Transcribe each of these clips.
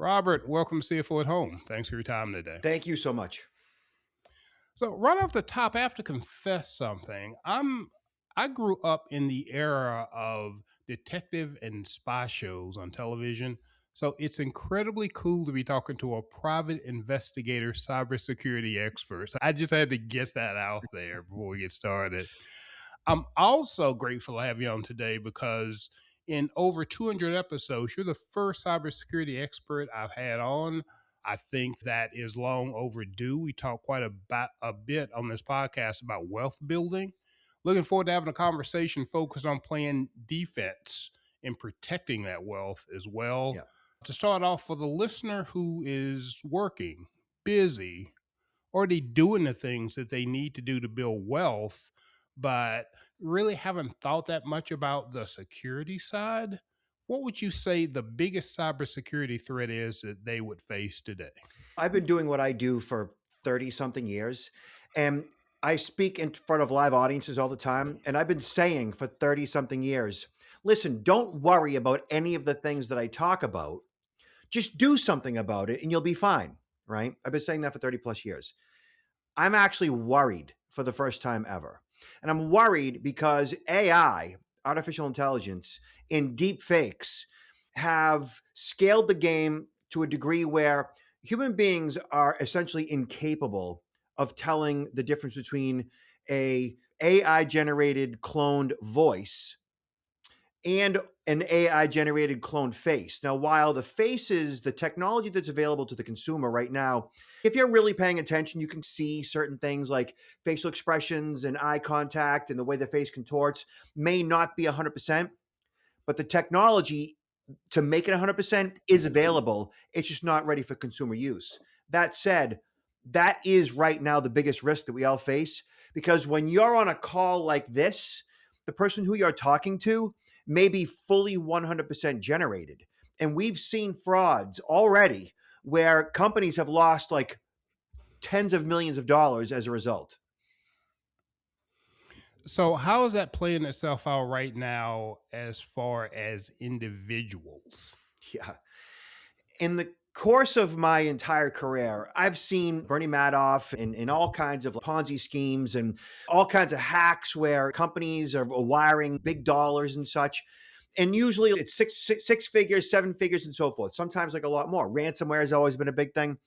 Robert, welcome to CFO at Home. Thanks for your time today. Thank you so much. So, right off the top, I have to confess something. I grew up in the era of detective and spy shows on television. So it's incredibly cool to be talking to a private investigator, cybersecurity expert. So I just had to get that out there before we get started. I'm also grateful to have you on today because in over 200 episodes, you're the first cybersecurity expert I've had on. I think that is long overdue. We talk a bit on this podcast about wealth building. Looking forward to having a conversation focused on playing defense and protecting that wealth as well. Yeah. To start off, for the listener who is working, busy, already doing the things that they need to do to build wealth, but really haven't thought that much about the security side, what would you say the biggest cybersecurity threat is that they would face today? I've been doing what I do for 30 something years, and I speak in front of live audiences all the time. And I've been saying for 30 something years, listen, don't worry about any of the things that I talk about. Just do something about it and you'll be fine. Right. I've been saying that for 30 plus years. I'm actually worried for the first time ever. And I'm worried because AI, artificial intelligence, and deep fakes have scaled the game to a degree where human beings are essentially incapable of telling the difference between a AI generated cloned voice and an AI generated cloned face. Now, while the faces, the technology that's available to the consumer right now, if you're really paying attention, you can see certain things like facial expressions and eye contact and the way the face contorts may not be 100%, but the technology to make it 100% is available. It's just not ready for consumer use. That said, that is right now the biggest risk that we all face because when you're on a call like this, the person who you're talking to may be fully 100% generated. And we've seen frauds already where companies have lost like tens of millions of dollars as a result. So, how is that playing itself out right now as far as individuals? Yeah. In the course of my entire career, I've seen Bernie Madoff in all kinds of Ponzi schemes and all kinds of hacks where companies are wiring big dollars and such. And usually it's six figures, seven figures, and so forth. Sometimes like a lot more. Ransomware has always been a big thing.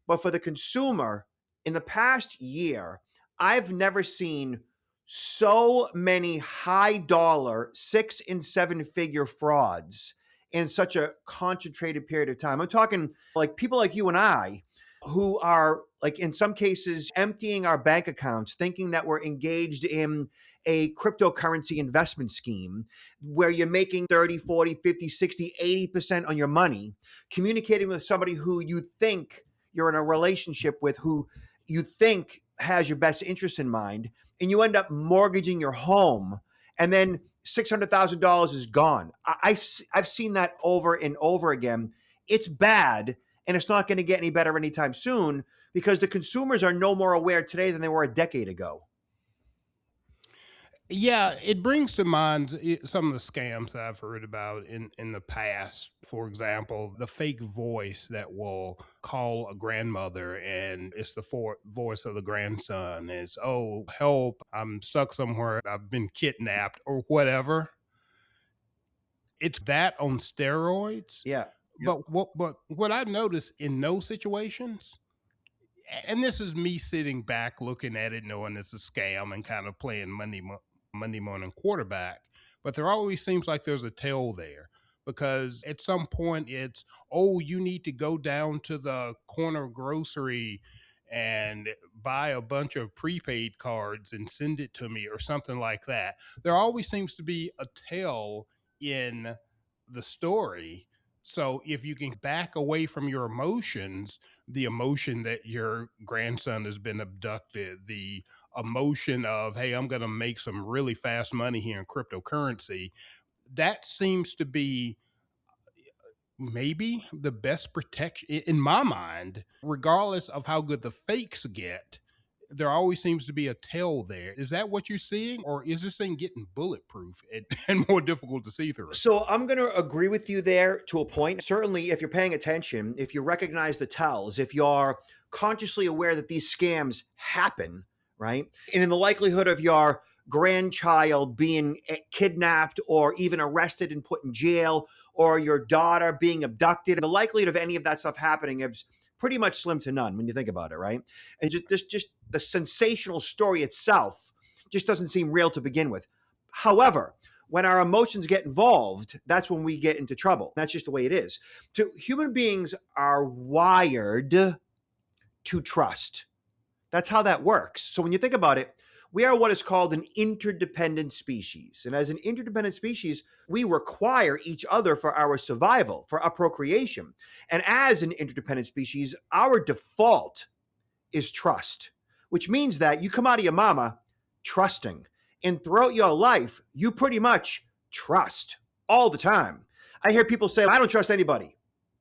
But for the consumer, in the past year, I've never seen so many high dollar six and seven figure frauds in such a concentrated period of time. I'm talking like people like you and I who are like in some cases emptying our bank accounts thinking that we're engaged in a cryptocurrency investment scheme where you're making 30, 40, 50, 60, 80% on your money, communicating with somebody who you think you're in a relationship with, who you think has your best interest in mind, and you end up mortgaging your home, and then $600,000 is gone. I've seen that over and over again. It's bad, and it's not going to get any better anytime soon because the consumers are no more aware today than they were a decade ago. Yeah, it brings to mind some of the scams that I've heard about in the past. For example, the fake voice that will call a grandmother and it's the voice of the grandson. It's, oh, help, I'm stuck somewhere, I've been kidnapped or whatever. It's that on steroids. Yeah. Yep. But what I notice in those situations, and this is me sitting back looking at it, knowing it's a scam and kind of playing Monday morning quarterback. But there always seems like there's a tail there because at some point it's, oh, you need to go down to the corner grocery and buy a bunch of prepaid cards and send it to me or something like that. There always seems to be a tail in the story. So if you can back away from your emotions, the emotion that your grandson has been abducted, the emotion of, hey, I'm going to make some really fast money here in cryptocurrency, that seems to be maybe the best protection in my mind, regardless of how good the fakes get. there always seems to be a tail there. Is that what you're seeing, or is this thing getting bulletproof and more difficult to see through? So I'm going to agree with you there to a point. Certainly, if you're paying attention, if you recognize the tells, if you're consciously aware that these scams happen, right? And in the likelihood of your grandchild being kidnapped or even arrested and put in jail, or your daughter being abducted, the likelihood of any of that stuff happening is pretty much slim to none when you think about it, right? And just the sensational story itself just doesn't seem real to begin with. However, when our emotions get involved, that's when we get into trouble. That's just the way it is. Human beings are wired to trust. That's how that works. So when you think about it, we are what is called an interdependent species. And as an interdependent species, we require each other for our survival, for our procreation. And as an interdependent species, our default is trust, which means that you come out of your mama trusting. And throughout your life, you pretty much trust all the time. I hear people say, I don't trust anybody.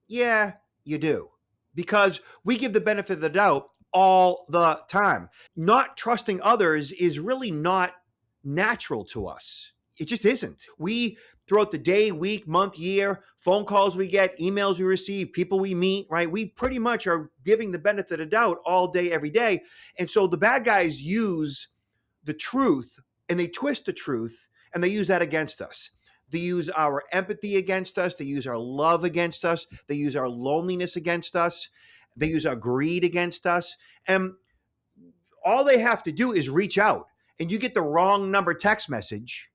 Yeah, you do. Because we give the benefit of the doubt all the time. Not trusting others is really not natural to us. It just isn't. We, throughout the day, week, month, year, phone calls we get, emails we receive, people we meet, right? We pretty much are giving the benefit of the doubt all day, every day. And so the bad guys use the truth and they twist the truth and they use that against us. They use our empathy against us. They use our love against us. They use our loneliness against us. They use our greed against us. And all they have to do is reach out, and you get the wrong number text message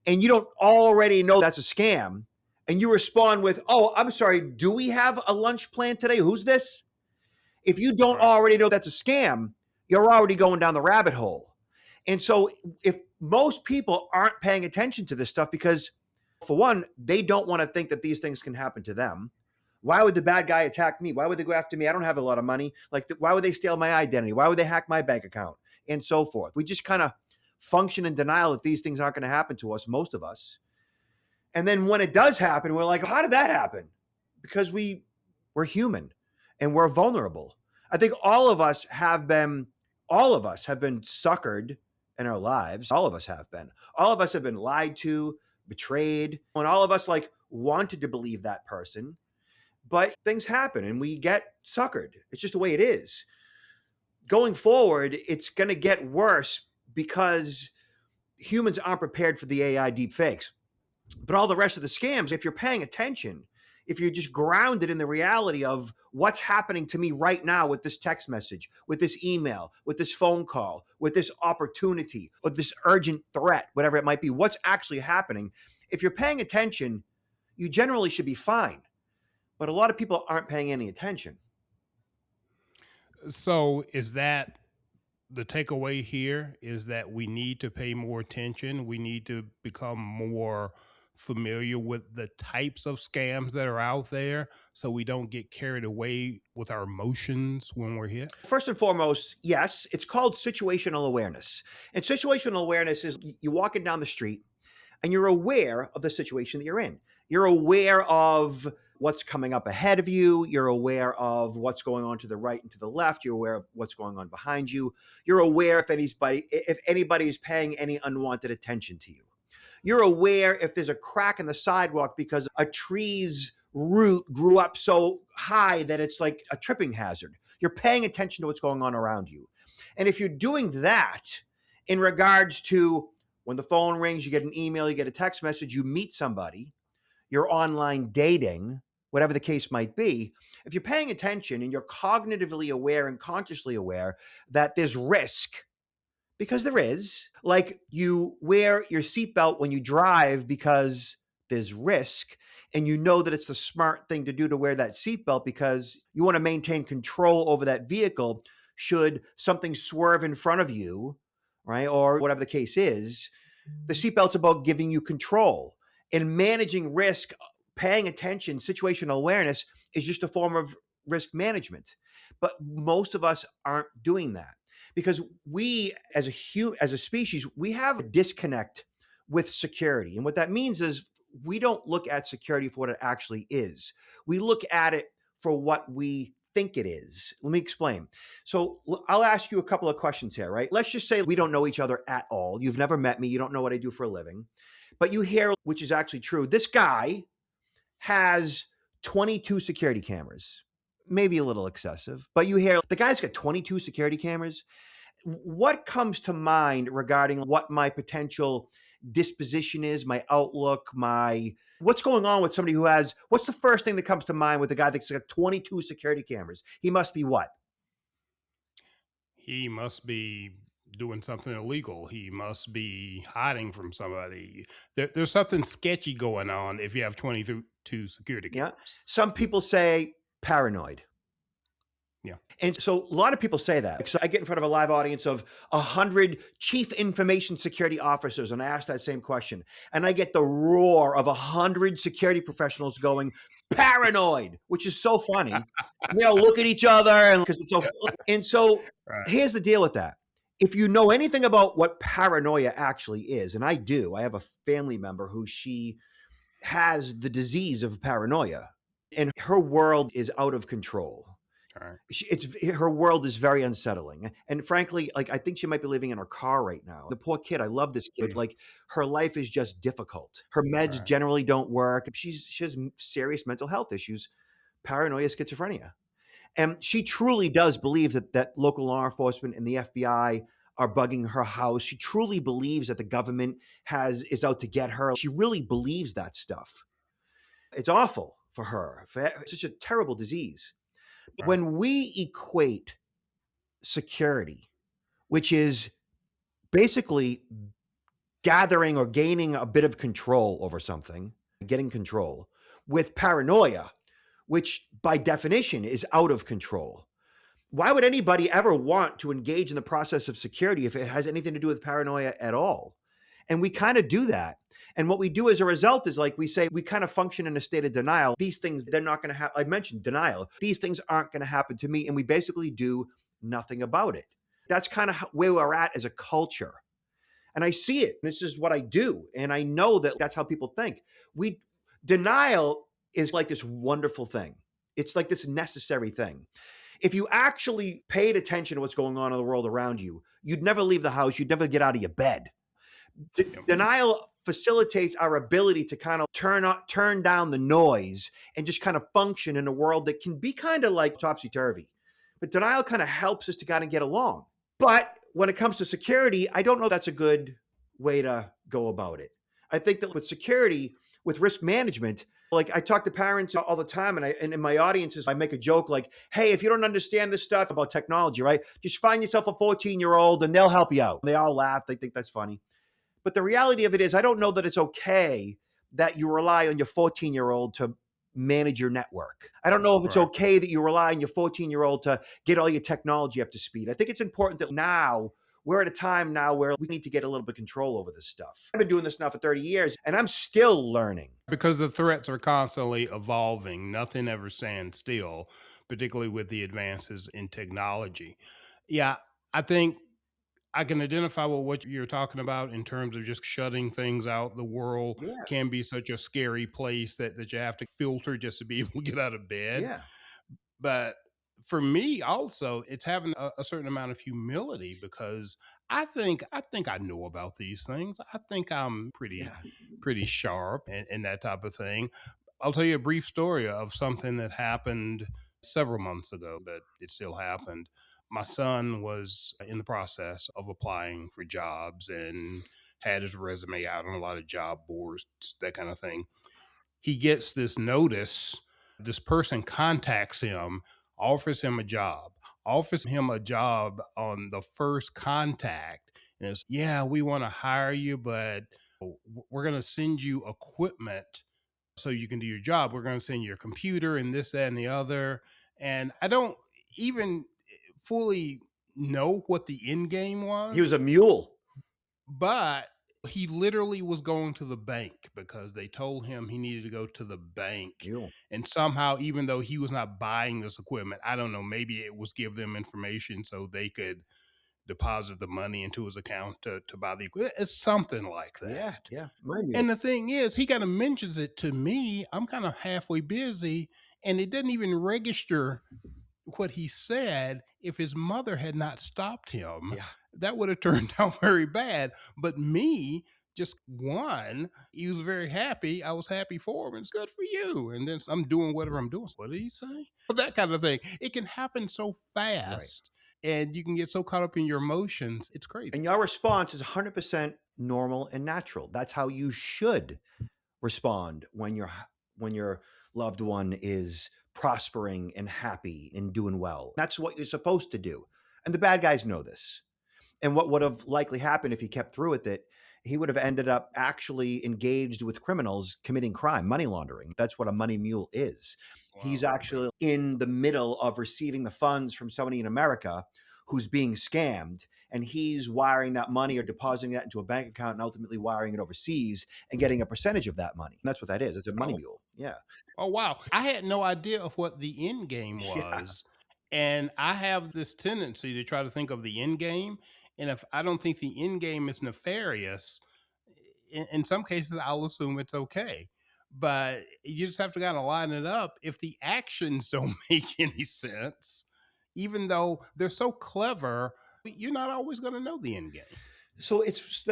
and you don't already know that's a scam. And you respond with, oh, I'm sorry, do we have a lunch plan today? Who's this? If you don't Right. already know that's a scam, you're already going down the rabbit hole. And so if most people aren't paying attention to this stuff because, for one, they don't want to think that these things can happen to them. Why would the bad guy attack me? Why would they go after me? I don't have a lot of money. Like, why would they steal my identity? Why would they hack my bank account? And so forth. We just kind of function in denial that these things aren't going to happen to us, most of us. And then when it does happen, we're like, how did that happen? Because we're human and we're vulnerable. I think all of us have been suckered in our lives. All of us have been. All of us have been lied to, betrayed, and all of us like wanted to believe that person. But things happen and we get suckered. It's just the way it is. Going forward, it's going to get worse because humans aren't prepared for the AI deepfakes. But all the rest of the scams, if you're paying attention, if you're just grounded in the reality of what's happening to me right now with this text message, with this email, with this phone call, with this opportunity, with this urgent threat, whatever it might be, what's actually happening, if you're paying attention, you generally should be fine. But a lot of people aren't paying any attention. So is that the takeaway here is that we need to pay more attention. We need to become more familiar with the types of scams that are out there so we don't get carried away with our emotions when we're hit. First and foremost, yes, it's called situational awareness. And situational awareness is you walking down the street and you're aware of the situation that you're in. You're aware of what's coming up ahead of you. You're aware of what's going on to the right and to the left. You're aware of what's going on behind you. You're aware if anybody is paying any unwanted attention to you. You're aware if there's a crack in the sidewalk because a tree's root grew up so high that it's like a tripping hazard. You're paying attention to what's going on around you. And if you're doing that in regards to when the phone rings, you get an email, you get a text message, you meet somebody, you're online dating, whatever the case might be, if you're paying attention and you're cognitively aware and consciously aware that there's risk, because there is, like you wear your seatbelt when you drive because there's risk, and you know that it's the smart thing to do to wear that seatbelt because you want to maintain control over that vehicle should something swerve in front of you, right? Or whatever the case is. The seatbelt's about giving you control and managing risk. Paying attention, situational awareness is just a form of risk management. But most of us aren't doing that because we, as a species, we have a disconnect with security. And what that means is we don't look at security for what it actually is. We look at it for what we think it is. Let me explain. So I'll ask you a couple of questions here, right? Let's just say we don't know each other at all. You've never met me. You don't know what I do for a living. But you hear, which is actually true, this guy has 22 security cameras. Maybe a little excessive, but you hear the guy's got 22 security cameras. What comes to mind regarding what my potential disposition is, my outlook, my what's going on with somebody who has what's the first thing that comes to mind with a guy that's got 22 security cameras? He must be what? He must be doing something illegal. He must be hiding from somebody. There's something sketchy going on if you have 22 security Yeah. cameras. Some people say paranoid. Yeah. And so a lot of people say that. So I get in front of a live audience of 100 chief information security officers and I ask that same question. And I get the roar of 100 security professionals going, paranoid, which is so funny. And they all look at each other and because it's so and so Right. here's the deal with that. If you know anything about what paranoia actually is, and I do, I have a family member who she has the disease of paranoia and her world is out of control. All right. It's her world is very unsettling, and frankly, like I think she might be living in her car right now. The poor kid, I love this kid. Like her life is just difficult. Her meds Right. generally don't work. She has serious mental health issues, paranoia, schizophrenia, and she truly does believe that local law enforcement and the FBI are bugging her house. She truly believes that the government is out to get her. She really believes that stuff. It's awful for her. It's such a terrible disease. Right. When we equate security, which is basically gathering or gaining a bit of control over something, getting control, with paranoia, which by definition is out of control. Why would anybody ever want to engage in the process of security if it has anything to do with paranoia at all? And we kind of do that. And what we do as a result is like we say, we kind of function in a state of denial. These things, they're not going to happen. I mentioned denial. These things aren't going to happen to me. And we basically do nothing about it. That's kind of where we're at as a culture. And I see it. This is what I do. And I know that that's how people think. Denial is like this wonderful thing. It's like this necessary thing. If you actually paid attention to what's going on in the world around you, you'd never leave the house. You'd never get out of your bed. Yep. Denial facilitates our ability to kind of turn down the noise and just kind of function in a world that can be kind of like topsy-turvy. But denial kind of helps us to kind of get along. But when it comes to security, I don't know that's a good way to go about it. I think that with security, with risk management, like I talk to parents all the time, and in my audiences, I make a joke like, "Hey, if you don't understand this stuff about technology, right, just find yourself a 14-year-old and they'll help you out." They all laugh; they think that's funny. But the reality of it is, I don't know that it's okay that you rely on your 14-year-old to manage your network. I don't know if it's Right. okay that you rely on your 14-year-old to get all your technology up to speed. I think it's important that now we're at a time now where we need to get a little bit of control over this stuff. I've been doing this now for 30 years and I'm still learning. Because the threats are constantly evolving. Nothing ever stands still, particularly with the advances in technology. Yeah, I think I can identify with what you're talking about in terms of just shutting things out. The world Yeah. can be such a scary place that you have to filter just to be able to get out of bed. Yeah. But for me also, it's having a certain amount of humility because I think I know about these things. I think I'm pretty Yeah. pretty sharp and that type of thing. I'll tell you a brief story of something that happened several months ago, but it still happened. My son was in the process of applying for jobs and had his resume out on a lot of job boards, that kind of thing. He gets this notice. This person contacts him, offers him a job on the first contact. And it's, yeah, we want to hire you, but we're going to send you equipment so you can do your job. We're going to send you your computer and this, that, and the other. And I don't even fully know what the end game He was was, a mule. but he literally was going to the bank because they told him he needed to go to the bank. Mule. And somehow, even though he was not buying this equipment, I don't know, maybe it was give them information so they could deposit the money into his account to buy the equipment. It's something like Yeah. that. Yeah. My mule. And the thing is, he kind of mentions it to me. I'm kind of halfway busy, and it doesn't even register what he said, if his mother had not stopped him, Yeah. that would have turned out very bad. But me just won. He was very happy. I was happy for him. It's good for you. And then I'm doing whatever I'm doing. What did he say? That kind of thing. It can happen so Right. fast and you can get so caught up in your emotions. It's crazy. And your response is 100% normal and natural. That's how you should respond when your loved one is prospering and happy and doing well. That's what you're supposed to do. And the bad guys know this. And what would have likely happened if he kept through with it, he would have ended up actually engaged with criminals committing crime, money laundering. That's what a money mule is. He's Wow. actually in the middle of receiving the funds from somebody in America who's being scammed, and he's wiring that money or depositing that into a bank account and ultimately wiring it overseas and getting a percentage of that money. And that's what that is. It's a money Oh, mule. Yeah. oh wow. I had no idea of what the end game Yeah. was. And I have this tendency to try to think of the end game. And if I don't think the end game is nefarious, in some cases I'll assume it's okay. But you just have to kind of line it up. If the actions don't make any sense, even though they're so clever, you're not always going to know the end game. So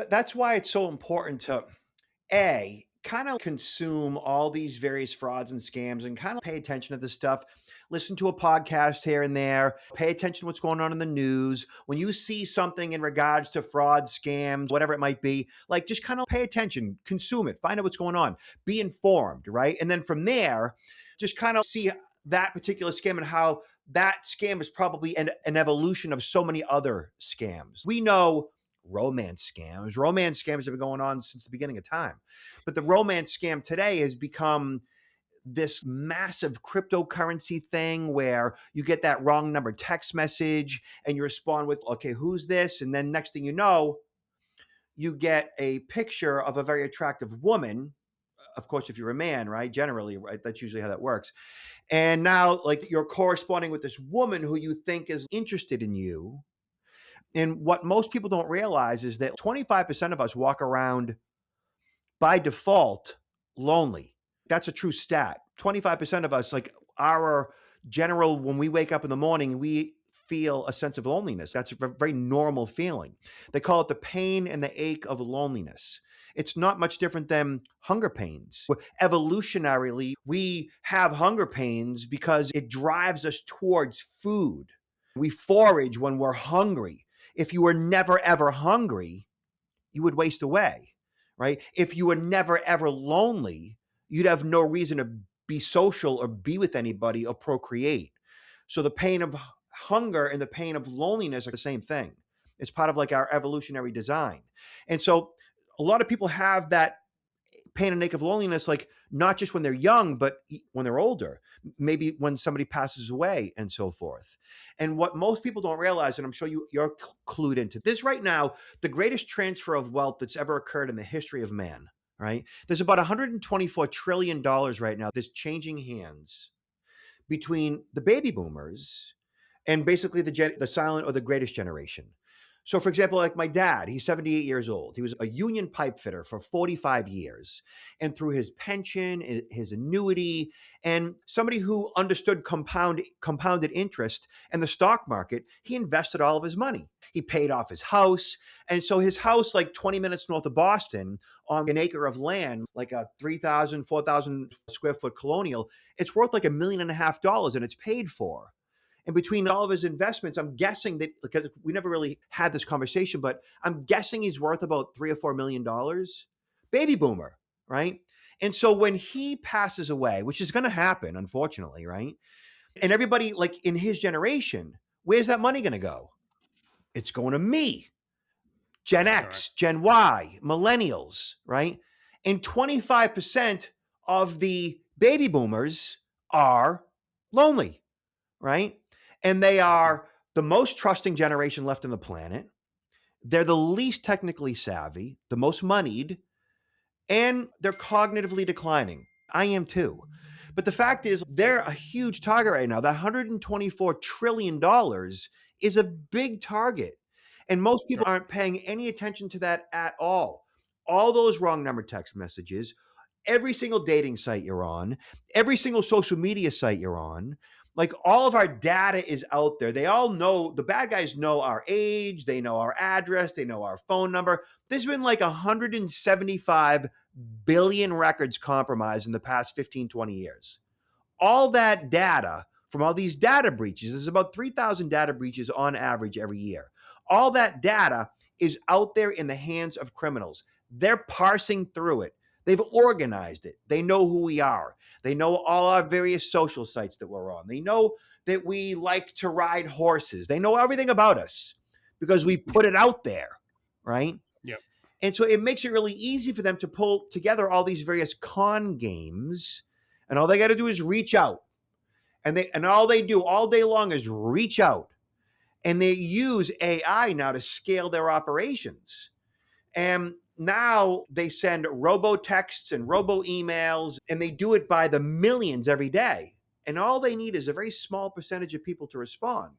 that's why it's so important to A, kind of consume all these various frauds and scams and kind of pay attention to this stuff. Listen to a podcast here and there. Pay attention to what's going on in the news. When you see something in regards to fraud, scams, whatever it might be, like just kind of pay attention, consume it, find out what's going on, be informed, right? And then from there, just kind of see that particular scam and how that scam is probably an evolution of so many other scams. We know romance scams. Romance scams have been going on since the beginning of time. But the romance scam today has become this massive cryptocurrency thing where you get that wrong number text message and you respond with, okay, who's this? And then next thing you know, you get a picture of a very attractive woman. Of course, if you're a man, right? Generally, right? That's usually how that works. And now, like, you're corresponding with this woman who you think is interested in you. And what most people don't realize is that 25% of us walk around by default lonely. That's a true stat. 25% of us, like our general, when we wake up in the morning, we feel a sense of loneliness. That's a very normal feeling. They call it the pain and the ache of loneliness. It's not much different than hunger pains. Evolutionarily, we have hunger pains because it drives us towards food. We forage when we're hungry. If you were never ever hungry, you would waste away, right? If you were never ever lonely, you'd have no reason to be social or be with anybody or procreate. So the pain of hunger and the pain of loneliness are the same thing. It's part of like our evolutionary design. And so a lot of people have that pain and ache of loneliness, like not just when they're young, but when they're older, maybe when somebody passes away and so forth. And what most people don't realize, and I'm sure you're clued into this right now, the greatest transfer of wealth that's ever occurred in the history of man, right? There's about $124 trillion right now that's changing hands between the baby boomers and basically the silent or the greatest generation. So, for example, like my dad, he's 78 years old. He was a union pipe fitter for 45 years. And through his pension, his annuity, and somebody who understood compounded interest and the stock market, he invested all of his money. He paid off his house. And so his house, like 20 minutes north of Boston, on an acre of land, like a 3,000, 4,000 square foot colonial, it's worth like $1.5 million and it's paid for. And between all of his investments, I'm guessing that, because we never really had this conversation, but I'm guessing he's worth about $3 or $4 million. Baby boomer, right? And so when he passes away, which is going to happen, unfortunately, right? And everybody like in his generation, where's that money going to go? It's going to me, Gen Right. X, Gen Y, millennials, right? And 25% of the baby boomers are lonely, right? And they Mhm. are the most trusting generation left on the planet. They're the least technically savvy, the most moneyed, and they're cognitively declining. I am too. But the fact is, they're a huge target right now. That $124 trillion is a big target. And most people aren't paying any attention to that at all. All those wrong number text messages, every single dating site you're on, every single social media site you're on, Like all of our data is out there. They all know, the bad guys know our age, they know our address, they know our phone number. There's been like 175 billion records compromised in the past 15, 20 years. All that data from all these data breaches, there's about 3,000 data breaches on average every year. All that data is out there in the hands of criminals. They're parsing through it. They've organized it. They know who we are. They know all our various social sites that we're on. They know that we like to ride horses. They know everything about us because we put it out there, right? Yep. And so it makes it really easy for them to pull together all these various con games. And all they got to do is reach out. And all they do all day long is reach out. And they use AI now to scale their operations. And now they send robo texts and robo emails, and they do it by the millions every day. And all they need is a very small percentage of people to respond,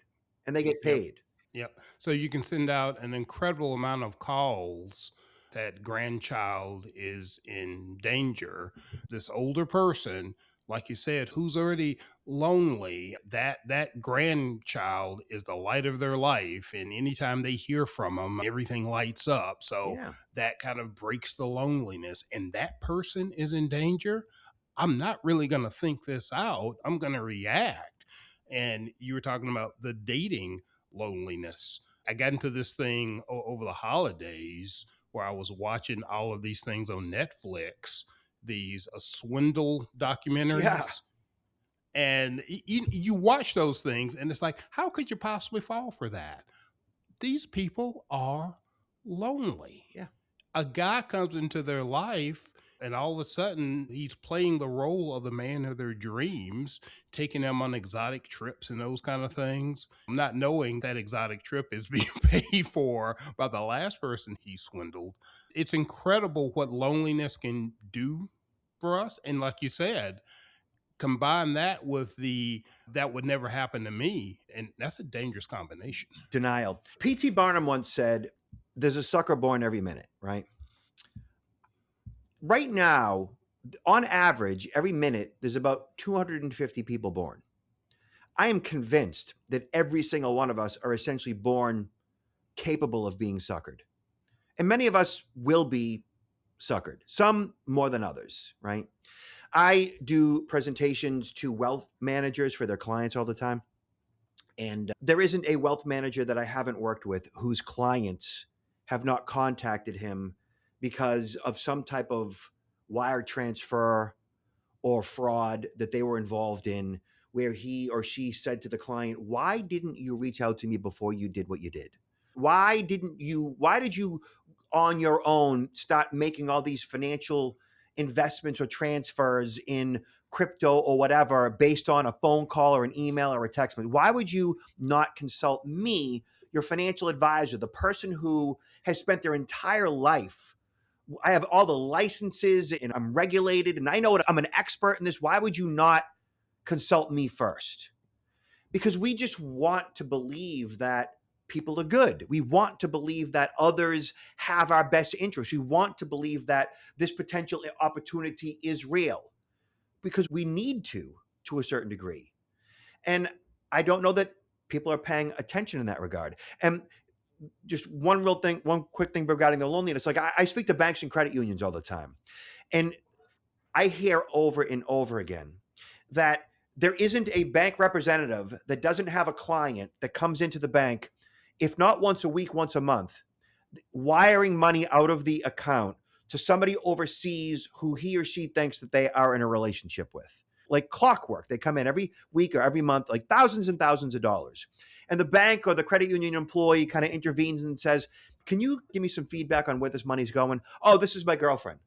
and they get Yep. paid. Yep. So you can send out an incredible amount of calls that grandchild is in danger. This older person, like you said, who's already lonely, that grandchild is the light of their life. And anytime they hear from them, everything lights up. So Yeah. that kind of breaks the loneliness. And that person is in danger. I'm not really going to think this out. I'm going to react. And you were talking about the dating loneliness. I got into this thing over the holidays where I was watching all of these things on Netflix, these swindle Yeah. documentaries. And you watch those things, and it's like, how could you possibly fall for that? These people are lonely. Yeah. A guy comes into their life, and all of a sudden he's playing the role of the man of their dreams, taking them on exotic trips and those kind of things, not knowing that exotic trip is being paid for by the last person he swindled. It's incredible what loneliness can do for us. And like you said, combine that with the that would never happen to me, and that's a dangerous combination. Denial. P.T. Barnum once said, there's a sucker born every minute, right? Right now, on average, every minute, there's about 250 people born. I am convinced that every single one of us are essentially born capable of being suckered. And many of us will be suckered, some more than others, right? I do presentations to wealth managers for their clients all the time. And there isn't a wealth manager that I haven't worked with whose clients have not contacted him because of some type of wire transfer or fraud that they were involved in, where he or she said to the client, why didn't you reach out to me before you did what you did? Why did you on your own start making all these financial investments or transfers in crypto or whatever based on a phone call or an email or a text? Why would you not consult me, your financial advisor, the person who has spent their entire life? I have all the licenses and I'm regulated and I know I'm an expert in this. Why would you not consult me first? Because we just want to believe that people are good. We want to believe that others have our best interests. We want to believe that this potential opportunity is real because we need to a certain degree. And I don't know that people are paying attention in that regard. And just one quick thing regarding the loneliness. Like I speak to banks and credit unions all the time. And I hear over and over again that there isn't a bank representative that doesn't have a client that comes into the bank, if not once a week, once a month, wiring money out of the account to somebody overseas who he or she thinks that they are in a relationship with. Like clockwork. They come in every week or every month, like thousands and thousands of dollars. And the bank or the credit union employee kind of intervenes and says, can you give me some feedback on where this money's going? Oh, this is my girlfriend.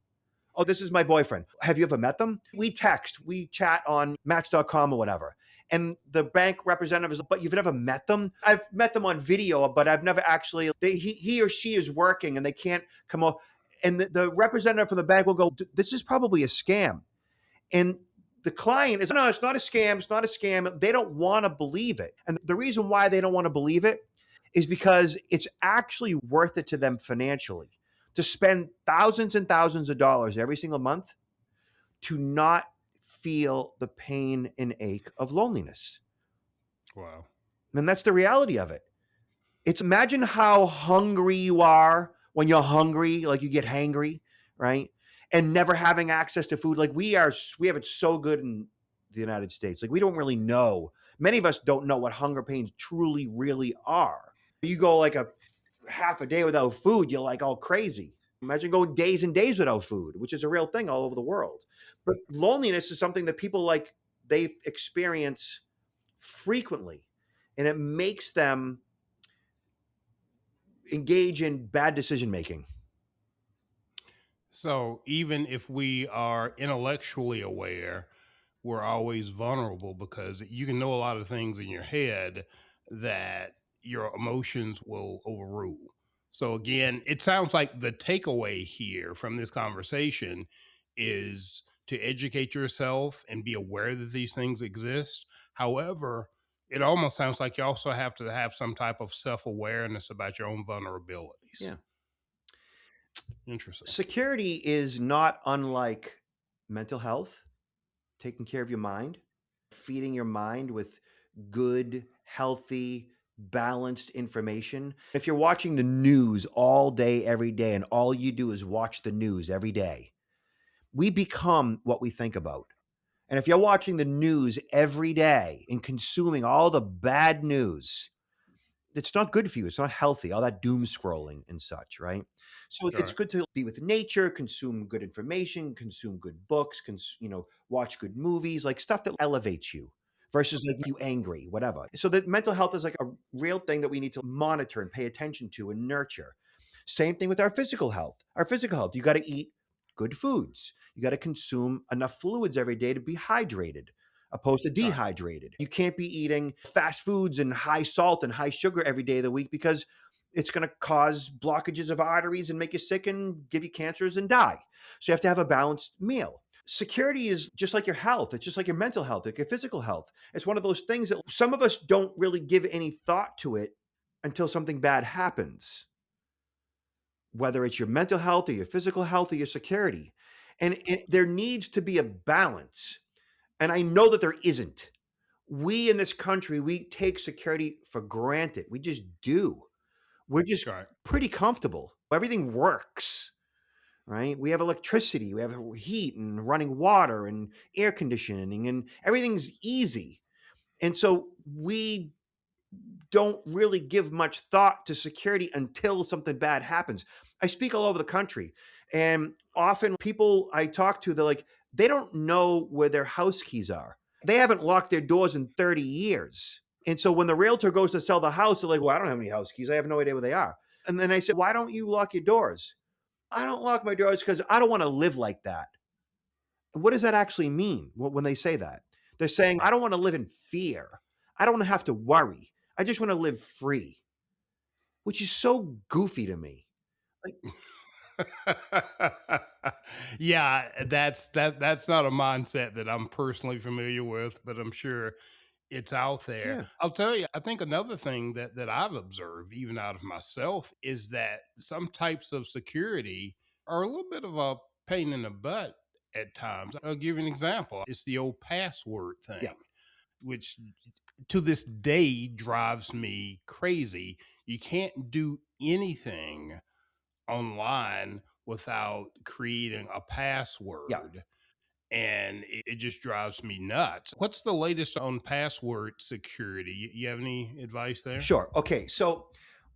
Oh, this is my boyfriend. Have you ever met them? We text, we chat on match.com or whatever. And the bank representative is, but you've never met them? I've met them on video, but I've never actually, he or she is working and they can't come up. And the representative from the bank will go, this is probably a scam. And the client is, no, it's not a scam. It's not a scam. They don't want to believe it. And the reason why they don't want to believe it is because it's actually worth it to them financially to spend thousands and thousands of dollars every single month to not feel the pain and ache of loneliness. Wow. And that's the reality of it. It's imagine how hungry you are when you're hungry, like you get hangry, right? And never having access to food. Like we have it so good in the United States. Like we don't really know. Many of us don't know what hunger pains truly, really are. You go like a half a day without food, you're like all crazy. Imagine going days and days without food, which is a real thing all over the world. But loneliness is something that people like they experience frequently, and it makes them engage in bad decision making. So even if we are intellectually aware, we're always vulnerable because you can know a lot of things in your head that your emotions will overrule. So again, it sounds like the takeaway here from this conversation is to educate yourself and be aware that these things exist. However, it almost sounds like you also have to have some type of self-awareness about your own vulnerabilities. Yeah. Interesting. Security is not unlike mental health, taking care of your mind, feeding your mind with good, healthy, balanced information. If you're watching the news all day, every day, and all you do is watch the news every day, we become what we think about. And if you're watching the news every day and consuming all the bad news, it's not good for you. It's not healthy, all that doom scrolling and such, right? So All it's right. good to be with nature, consume good information, consume good books, watch good movies, like stuff that elevates you versus like you angry, whatever. So that mental health is like a real thing that we need to monitor and pay attention to and nurture. Same thing with our physical health. Our physical health, you got to eat good foods. You got to consume enough fluids every day to be hydrated opposed to All right. dehydrated. You can't be eating fast foods and high salt and high sugar every day of the week because it's going to cause blockages of arteries and make you sick and give you cancers and die. So you have to have a balanced meal. Security is just like your health. It's just like your mental health, like your physical health. It's one of those things that some of us don't really give any thought to it until something bad happens, whether it's your mental health or your physical health or your security. And there needs to be a balance. And I know that there isn't. We in this country, we take security for granted. We just do. We're just All right. pretty comfortable. Everything works, right? We have electricity, we have heat and running water and air conditioning, and everything's easy. And so we don't really give much thought to security until something bad happens. I speak all over the country, and often people I talk to, they're like, they don't know where their house keys are. They haven't locked their doors in 30 years. And so when the realtor goes to sell the house, they're like, well, I don't have any house keys. I have no idea where they are. And then I said, why don't you lock your doors? I don't lock my doors because I don't want to live like that. What does that actually mean when they say that? They're saying, I don't want to live in fear. I don't want to have to worry. I just want to live free, which is so goofy to me. Like, Yeah, that's not a mindset that I'm personally familiar with, but I'm sure it's out there. yeah, I'll tell you, I think another thing that I've observed, even out of myself, is that some types of security are a little bit of a pain in the butt at times. I'll give you an example. It's the old password yeah, thing, which to this day drives me crazy. You can't do anything online without creating a yeah. password. And it just drives me nuts. What's the latest on password security? You have any advice there? Sure. Okay. So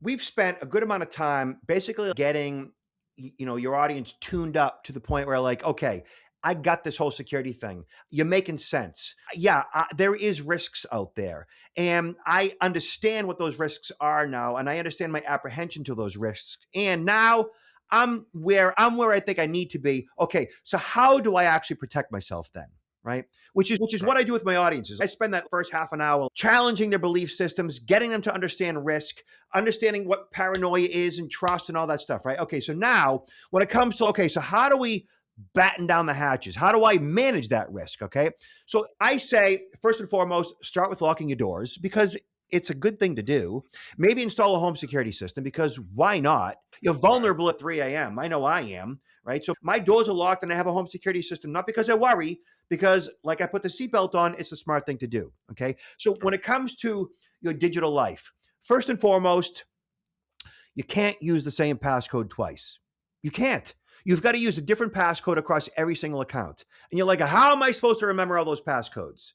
we've spent a good amount of time basically getting your audience tuned up to the point where like, okay, I got this whole security thing. You're making sense. Yeah, there is risks out there, and I understand what those risks are now, and I understand my apprehension to those risks. And now I'm where I think I need to be. Okay, so how do I actually protect myself then? Right? Which is what Right. I do with my audiences. I spend that first half an hour challenging their belief systems, getting them to understand risk, understanding what paranoia is and trust and all that stuff, right? Okay, so now when it comes to okay, so how do we batten down the hatches? How do I manage that risk? Okay. So I say, first and foremost, start with locking your doors because it's a good thing to do. Maybe install a home security system because why not? You're Right. vulnerable at 3 a.m. I know I am, right? So my doors are locked and I have a home security system, not because I worry, because, like I put the seatbelt on, it's a smart thing to do. Okay. So when Right. it comes to your digital life, first and foremost, you can't use the same passcode twice. You can't. You've got to use a different passcode across every single account. And you're like, how am I supposed to remember all those passcodes?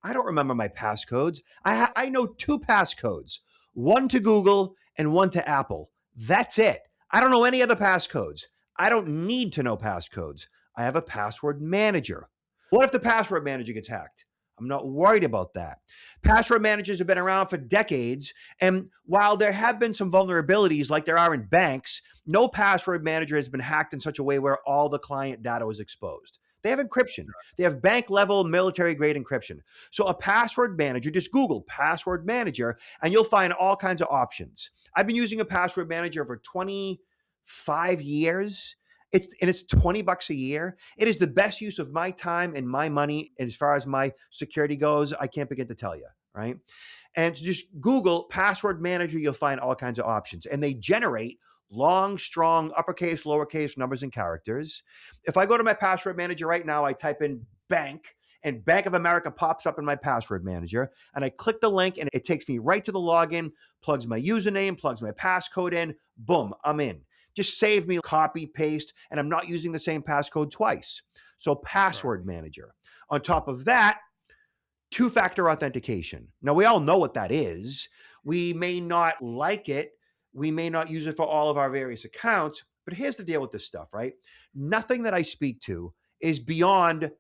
I don't remember my passcodes. I know two passcodes, one to Google and one to Apple. That's it. I don't know any other passcodes. I don't need to know passcodes. I have a password manager. What if the password manager gets hacked? I'm not worried about that. Password managers have been around for decades. And while there have been some vulnerabilities like there are in banks, no password manager has been hacked in such a way where all the client data was exposed. They have encryption. They have bank level military grade encryption. So a password manager, just Google password manager and you'll find all kinds of options. I've been using a password manager for 25 years. It's $20 a year. It is the best use of my time and my money as far as my security goes. I can't begin to tell you, right? And to just Google password manager, you'll find all kinds of options. And they generate long, strong, uppercase, lowercase numbers and characters. If I go to my password manager right now, I type in bank and Bank of America pops up in my password manager. And I click the link and it takes me right to the login, plugs my username, plugs my passcode in. Boom, I'm in. Just save me copy, paste, and I'm not using the same passcode twice. So, Right. password manager. On top of that, two-factor authentication. Now, we all know what that is. We may not like it. We may not use it for all of our various accounts. But here's the deal with this stuff, right? Nothing that I speak to is beyond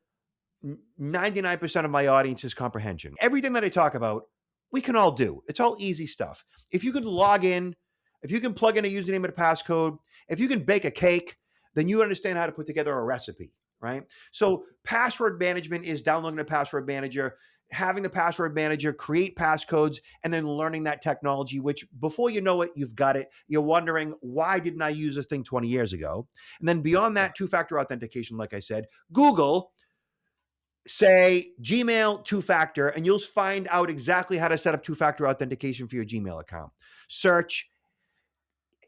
99% of my audience's comprehension. Everything that I talk about, we can all do. It's all easy stuff. If you can log in, if you can plug in a username and a passcode, if you can bake a cake, then you understand how to put together a recipe, right? So, password management is downloading a password manager, having the password manager create passcodes, and then learning that technology, which before you know it, you've got it. You're wondering, why didn't I use this thing 20 years ago? And then beyond Right. that, two-factor authentication, like I said, Google, say Gmail two-factor, and you'll find out exactly how to set up two-factor authentication for your Gmail account. Search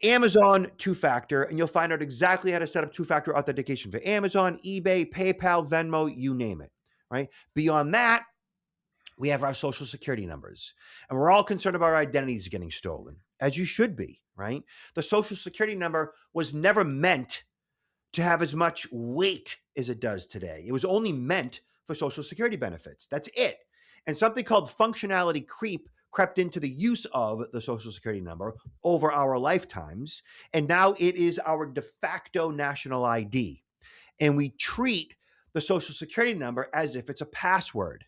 Amazon two-factor, and you'll find out exactly how to set up two-factor authentication for Amazon, eBay, PayPal, Venmo, you name it, right? Beyond that, we have our social security numbers, and we're all concerned about our identities getting stolen, as you should be, right? The social security number was never meant to have as much weight as it does today. It was only meant for social security benefits. That's it. And something called functionality creep crept into the use of the social security number over our lifetimes. And now it is our de facto national ID. And we treat the social security number as if it's a password.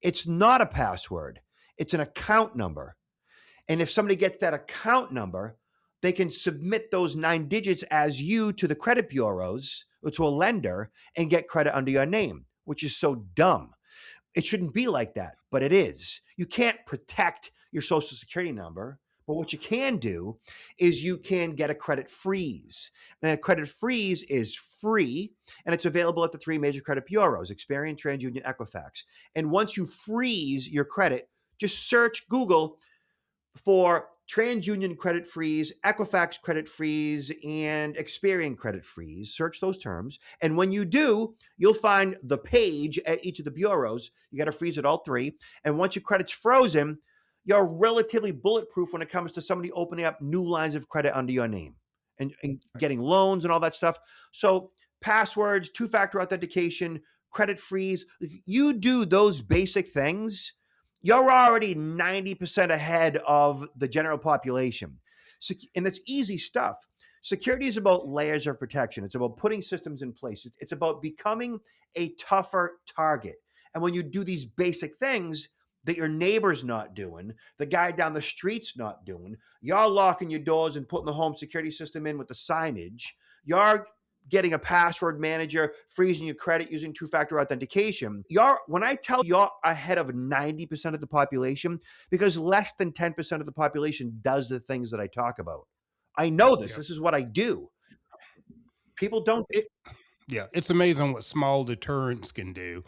It's not a password, it's an account number. And if somebody gets that account number, they can submit those 9 digits as you to the credit bureaus or to a lender and get credit under your name, which is so dumb. It shouldn't be like that, but it is. You can't protect your social security number. But what you can do is you can get a credit freeze. And a credit freeze is free and it's available at the three major credit bureaus, Experian, TransUnion, Equifax. And once you freeze your credit, just search Google for TransUnion credit freeze, Equifax credit freeze, and Experian credit freeze. Search those terms. And when you do, you'll find the page at each of the bureaus. You got to freeze at all three. And once your credit's frozen, you're relatively bulletproof when it comes to somebody opening up new lines of credit under your name and Right. getting loans and all that stuff. So, passwords, two-factor authentication, credit freeze, you do those basic things, you're already 90% ahead of the general population. And it's easy stuff. Security is about layers of protection. It's about putting systems in place. It's about becoming a tougher target. And when you do these basic things that your neighbor's not doing, the guy down the street's not doing, you're locking your doors and putting the home security system in with the signage, you're getting a password manager, freezing your credit using two-factor authentication. When I tell you're ahead of 90% of the population, because less than 10% of the population does the things that I talk about. I know this. Yeah. This is what I do. People don't. It, yeah. It's amazing what small deterrents can do.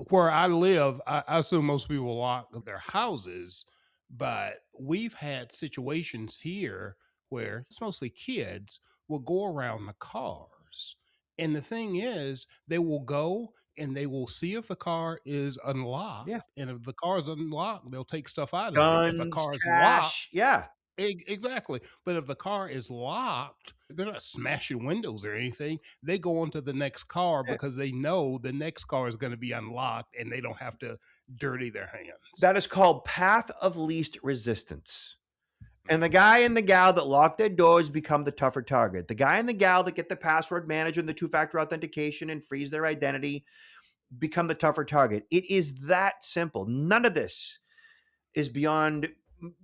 Where I live, I assume most people lock their houses, but we've had situations here where it's mostly kids will go around the cars. And the thing is, they will go and they will see if the car is unlocked. Yeah. And if the car is unlocked, they'll take stuff out of it. If the Guns, car is locked, cash. Yeah. exactly. But if the car is locked, they're not smashing windows or anything. They go on to the next car Yeah. because they know the next car is going to be unlocked and they don't have to dirty their hands. That is called path of least resistance. And the Mhm. guy and the gal that lock their doors become the tougher target. The guy and the gal that get the password manager and the two-factor authentication and freeze their identity become the tougher target. It is that simple. None of this is beyond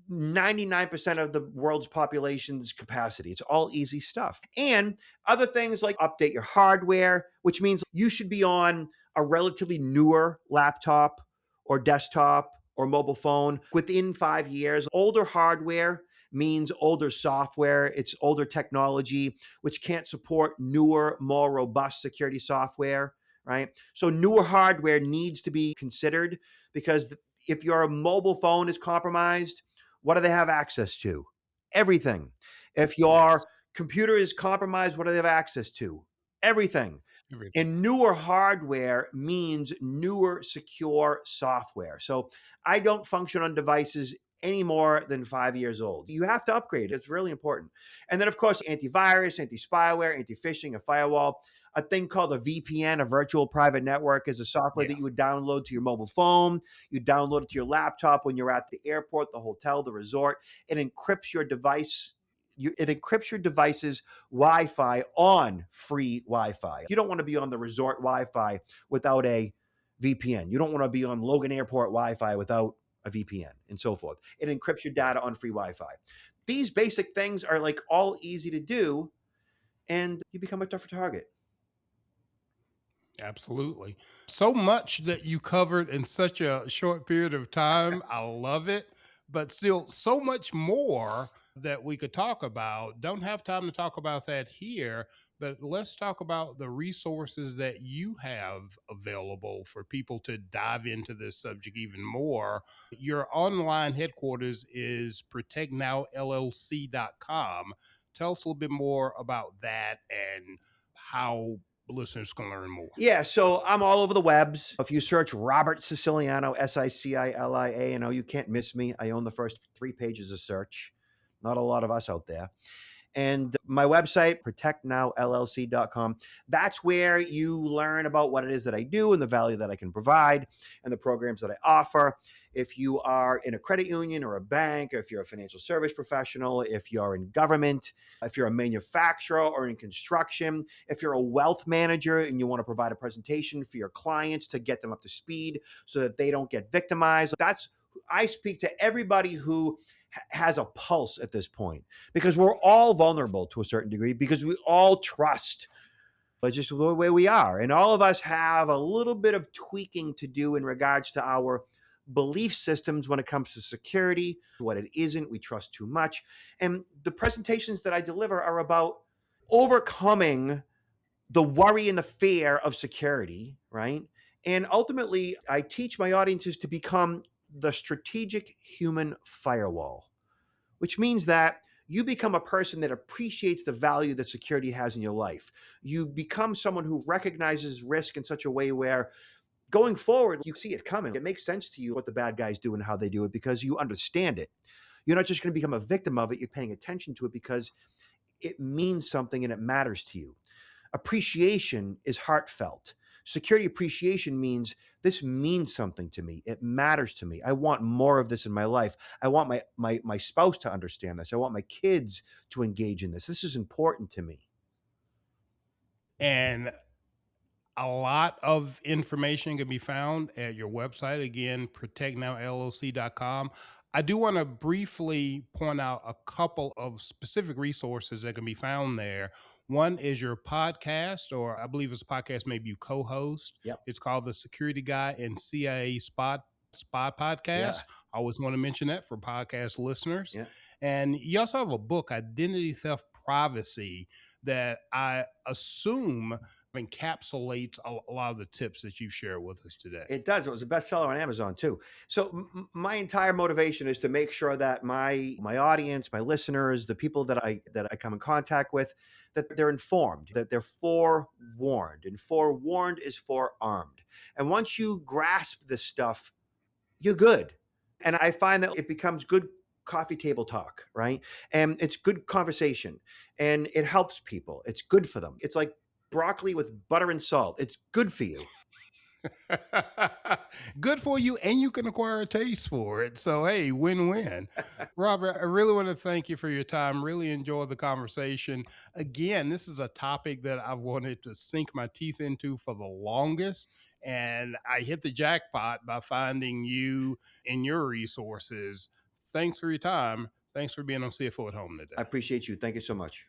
99% of the world's population's capacity. It's all easy stuff. And other things like update your hardware, which means you should be on a relatively newer laptop or desktop or mobile phone within 5 years. Older hardware means older software, it's older technology, which can't support newer, more robust security software, right? So, newer hardware needs to be considered because if your mobile phone is compromised, what do they have access to? Everything. If Yes. your computer is compromised, what do they have access to? Everything. Everything. And newer hardware means newer secure software. So I don't function on devices any more than 5 years old. You have to upgrade. It's really important. And then, of course, antivirus, anti spyware, anti phishing, a firewall. A thing called a VPN, a virtual private network, is a software Yeah. that you would download to your mobile phone. You download it to your laptop when you're at the airport, the hotel, the resort. It encrypts your device. It encrypts your device's Wi-Fi on free Wi-Fi. You don't want to be on the resort Wi-Fi without a VPN. You don't want to be on Logan Airport Wi-Fi without a VPN and so forth. It encrypts your data on free Wi-Fi. These basic things are like all easy to do, and you become a tougher target. Absolutely. So much that you covered in such a short period of time. I love it. But still, so much more that we could talk about. Don't have time to talk about that here, but let's talk about the resources that you have available for people to dive into this subject even more. Your online headquarters is protectnowllc.com. Tell us a little bit more about that and how listeners can learn more. Yeah, so I'm all over the webs. If you search Robert Siciliano, Siciliano, you can't miss me. I own the first 3 pages of search. Not a lot of us out there. And my website, protectnowllc.com, that's where you learn about what it is that I do and the value that I can provide and the programs that I offer. If you are in a credit union or a bank, or if you're a financial service professional, if you're in government, if you're a manufacturer or in construction, if you're a wealth manager and you want to provide a presentation for your clients to get them up to speed so that they don't get victimized, I speak to everybody who has a pulse at this point because we're all vulnerable to a certain degree because we all trust but just the way we are, and all of us have a little bit of tweaking to do in regards to our belief systems when it comes to security, what it isn't, we trust too much. And the presentations that I deliver are about overcoming the worry and the fear of security, right? And ultimately, I teach my audiences to become the strategic human firewall, which means that you become a person that appreciates the value that security has in your life. You become someone who recognizes risk in such a way where going forward, you see it coming. It makes sense to you what the bad guys do and how they do it because you understand it. You're not just going to become a victim of it, you're paying attention to it because it means something and it matters to you. Appreciation is heartfelt. Security appreciation means this means something to me. It matters to me. I want more of this in my life. I want my spouse to understand this. I want my kids to engage in this. This is important to me. And a lot of information can be found at your website. Again, protectnowllc.com. I do want to briefly point out a couple of specific resources that can be found there. One is your podcast, or I believe it's a podcast maybe you co-host. Yep. It's called the Security Guy and CIA Spy Yeah. Podcast. I always want to mention that for podcast listeners. Yeah. And you also have a book, Identity Theft Privacy, that I assume encapsulates a lot of the tips that you share with us today. It does. It was a bestseller on Amazon too. So my entire motivation is to make sure that my audience, my listeners, the people that I come in contact with, that they're informed, that they're forewarned, and forewarned is forearmed. And once you grasp this stuff, you're good. And I find that it becomes good coffee table talk, right? And it's good conversation, and it helps people. It's good for them. It's like broccoli with butter and salt. It's good for you. Good for you, and you can acquire a taste for it. So, hey, win win. Robert, I really want to thank you for your time. Really enjoyed the conversation. Again, this is a topic that I've wanted to sink my teeth into for the longest. And I hit the jackpot by finding you and your resources. Thanks for your time. Thanks for being on CFO at Home I today. appreciate you. Thank you so much.